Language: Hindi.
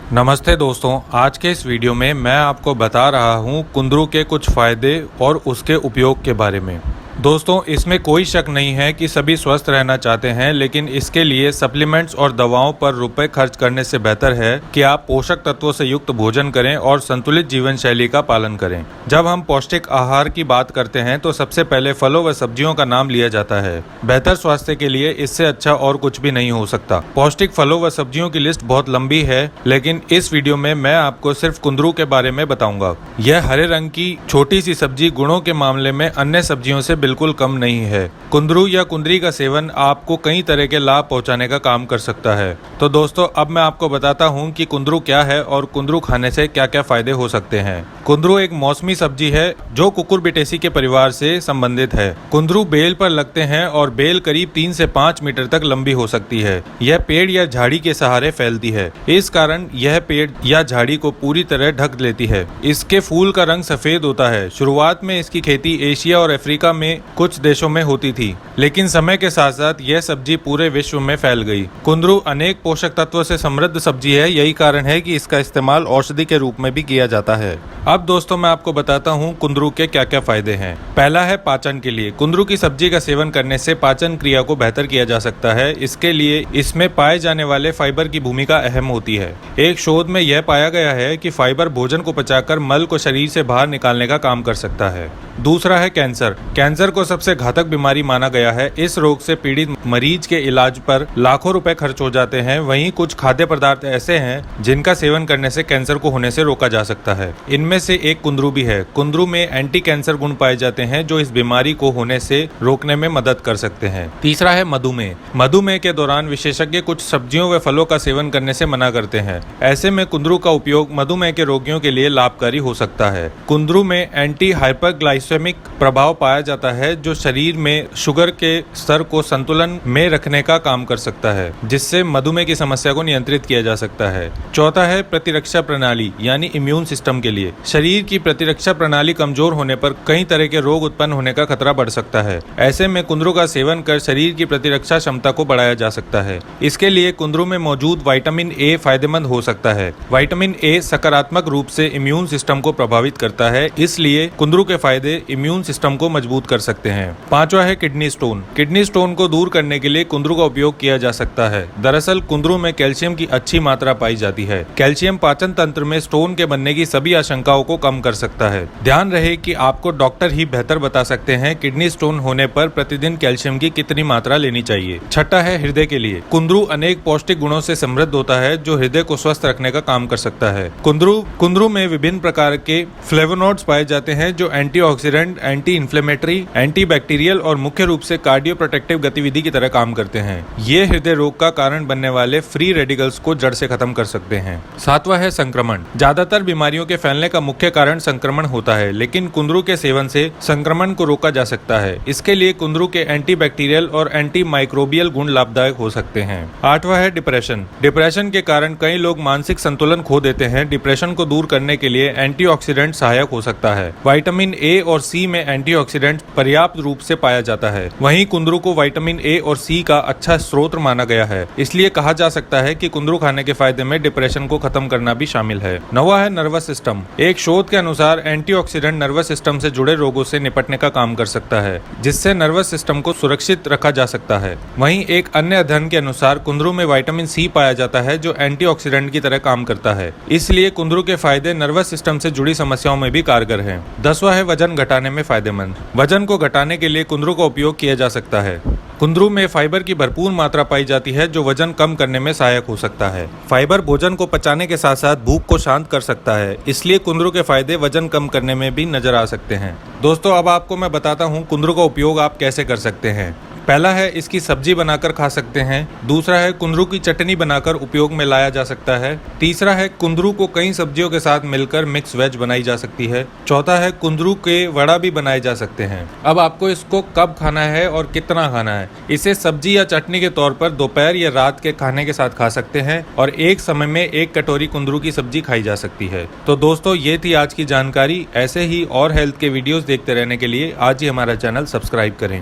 नमस्ते दोस्तों, आज के इस वीडियो में मैं आपको बता रहा हूँ कुंदरू के कुछ फ़ायदे और उसके उपयोग के बारे में। दोस्तों, इसमें कोई शक नहीं है कि सभी स्वस्थ रहना चाहते हैं, लेकिन इसके लिए सप्लीमेंट्स और दवाओं पर रुपए खर्च करने से बेहतर है कि आप पोषक तत्वों से युक्त भोजन करें और संतुलित जीवन शैली का पालन करें। जब हम पौष्टिक आहार की बात करते हैं तो सबसे पहले फलों व सब्जियों का नाम लिया जाता है। बेहतर स्वास्थ्य के लिए इससे अच्छा और कुछ भी नहीं हो सकता। पौष्टिक फलों व सब्जियों की लिस्ट बहुत लंबी है, लेकिन इस वीडियो में मैं आपको सिर्फ कुंदरू के बारे में बताऊंगा। यह हरे रंग की छोटी सी सब्जी गुणों के मामले में अन्य सब्जियों से बिल्कुल कम नहीं है। कुंदरू या कुंदरी का सेवन आपको कई तरह के लाभ पहुंचाने का काम कर सकता है। तो दोस्तों, अब मैं आपको बताता हूं कि कुंदरू क्या है और कुंदरू खाने से क्या क्या फायदे हो सकते हैं। कुंदरू एक मौसमी सब्जी है जो कुकुरबिटेसी के परिवार से संबंधित है। कुंदरू बेल पर लगते हैं और बेल करीब 3 से 5 मीटर तक लंबी हो सकती है। यह पेड़ या झाड़ी के सहारे फैलती है। इस कारण यह पेड़ या झाड़ी को पूरी तरह ढक लेती है। इसके फूल का रंग सफेद होता है। शुरुआत में इसकी खेती एशिया और अफ्रीका में कुछ देशों में होती थी, लेकिन समय के साथ साथ यह सब्जी पूरे विश्व में फैल गई। कुंदरू अनेक पोषक तत्वों से समृद्ध सब्जी है। यही कारण है कि इसका इस्तेमाल औषधि के रूप में भी किया जाता है। अब दोस्तों, मैं आपको बताता हूँ कुंदरू के क्या क्या फायदे हैं। पहला है पाचन के लिए। कुंदरू की सब्जी का सेवन करने से पाचन क्रिया को बेहतर किया जा सकता है। इसके लिए इसमें पाए जाने वाले फाइबर की भूमिका अहम होती है। एक शोध में यह पाया गया है कि फाइबर भोजन को पचाकर मल को शरीर से बाहर निकालने का काम कर सकता है। दूसरा है कैंसर। कैंसर को सबसे घातक बीमारी माना गया है। इस रोग से पीड़ित मरीज के इलाज पर लाखों रुपए खर्च हो जाते हैं। वहीं कुछ खाद्य पदार्थ ऐसे हैं जिनका सेवन करने से कैंसर को होने से रोका जा सकता है। इनमें से एक कुंदरू भी है। कुंदरू में एंटी कैंसर गुण पाए जाते हैं जो इस बीमारी को होने से रोकने में मदद कर सकते हैं। तीसरा है मधुमेह। मधुमेह के दौरान विशेषज्ञ कुछ सब्जियों व फलों का सेवन करने से मना करते हैं। ऐसे में कुंदरू का उपयोग मधुमेह के रोगियों के लिए लाभकारी हो सकता है। कुंदरू में एंटी हाइपरग्लाइसेमिक प्रभाव पाया जाता है जो शरीर में शुगर के स्तर को संतुलन में रखने का काम कर सकता है, जिससे मधुमेह की समस्या को नियंत्रित किया जा सकता है। चौथा है प्रतिरक्षा प्रणाली यानी इम्यून सिस्टम के लिए। शरीर की प्रतिरक्षा प्रणाली कमजोर होने पर कई तरह के रोग उत्पन्न होने का खतरा बढ़ सकता है। ऐसे में कुंदरू का सेवन कर शरीर की प्रतिरक्षा क्षमता को बढ़ाया जा सकता है। इसके लिए कुंदरू में मौजूद विटामिन ए फायदेमंद हो सकता है। विटामिन ए सकारात्मक रूप से इम्यून सिस्टम को प्रभावित करता है, इसलिए कुंदरू के फायदे इम्यून सिस्टम को मजबूत कर सकते हैं। पांचवा है किडनी स्टोन। किडनी स्टोन को दूर करने के लिए कुंदरू का उपयोग किया जा सकता है। दरअसल कुंदरू में कैल्शियम की अच्छी मात्रा पाई जाती है। कैल्शियम पाचन तंत्र में स्टोन के बनने की सभी आशंकाओं को कम कर सकता है। ध्यान रहे कि आपको डॉक्टर ही बेहतर बता सकते हैं किडनी स्टोन होने पर प्रतिदिन कैल्शियम की कितनी मात्रा लेनी चाहिए। छठा है हृदय के लिए। कुंदरू अनेक पौष्टिक गुणों से समृद्ध होता है जो हृदय को स्वस्थ रखने का काम कर सकता है। कुंदरू में विभिन्न प्रकार के फ्लेवोनोइड्स पाए जाते हैं जो एंटीऑक्सीडेंट, एंटी इन्फ्लेमेटरी, एंटीबैक्टीरियल और मुख्य रूप से कार्डियो प्रोटेक्टिव गतिविधि की तरह काम करते हैं। ये हृदय रोग का कारण बनने वाले फ्री रेडिकल्स को जड़ से खत्म कर सकते हैं। सातवां है संक्रमण। ज्यादातर बीमारियों के फैलने का मुख्य कारण संक्रमण होता है, लेकिन कुंदरू के सेवन से संक्रमण को रोका जा सकता है। इसके लिए कुंदरू के एंटीबैक्टीरियल और एंटी माइक्रोबियल गुण लाभदायक हो सकते हैं। आठवां है डिप्रेशन। डिप्रेशन के कारण कई लोग मानसिक संतुलन खो देते हैं। डिप्रेशन को दूर करने के लिए एंटीऑक्सीडेंट सहायक हो सकता है। विटामिन ए और सी में एंटीऑक्सीडेंट पर्याप्त रूप से पाया जाता है। वहीं कुंदरू को विटामिन ए और सी का अच्छा स्रोत माना गया है। इसलिए कहा जा सकता है कि कुंदरू खाने के फायदे में डिप्रेशन को खत्म करना भी शामिल है। नौवां है नर्वस सिस्टम। एक शोध के अनुसार एंटीऑक्सीडेंट नर्वस सिस्टम से जुड़े रोगों से निपटने का काम कर सकता है, जिससे नर्वस सिस्टम को सुरक्षित रखा जा सकता है। वहीं एक अन्य अध्ययन के अनुसार कुंदरू में विटामिन सी पाया जाता है जो एंटीऑक्सीडेंट की तरह काम करता है। इसलिए कुंदरू के फायदे नर्वस सिस्टम से जुड़ी समस्याओं में भी कारगर हैं। 10वां है वजन घटाने में फायदेमंद। वजन को घटाने के लिए कुंदरू का उपयोग किया जा सकता है। कुंदरू में फाइबर की भरपूर मात्रा पाई जाती है जो वजन कम करने में सहायक हो सकता है। फाइबर भोजन को पचाने के साथ साथ भूख को शांत कर सकता है, इसलिए कुंदरू के फायदे वजन कम करने में भी नजर आ सकते हैं। दोस्तों, अब आपको मैं बताता हूँ कुंदरू का उपयोग आप कैसे कर सकते हैं। पहला है इसकी सब्जी बनाकर खा सकते हैं। दूसरा है कुंदरू की चटनी बनाकर उपयोग में लाया जा सकता है। तीसरा है कुंदरू को कई सब्जियों के साथ मिलकर मिक्स वेज बनाई जा सकती है। चौथा है कुंदरू के वड़ा भी बनाए जा सकते हैं। अब आपको इसको कब खाना है और कितना खाना है। इसे सब्जी या चटनी के तौर पर दोपहर या रात के खाने के साथ खा सकते हैं और एक समय में 1 कटोरी कुंदरू की सब्जी खाई जा सकती है। तो दोस्तों, ये थी आज की जानकारी। ऐसे ही और हेल्थ के वीडियोस देखते रहने के लिए आज ही हमारा चैनल सब्सक्राइब करें।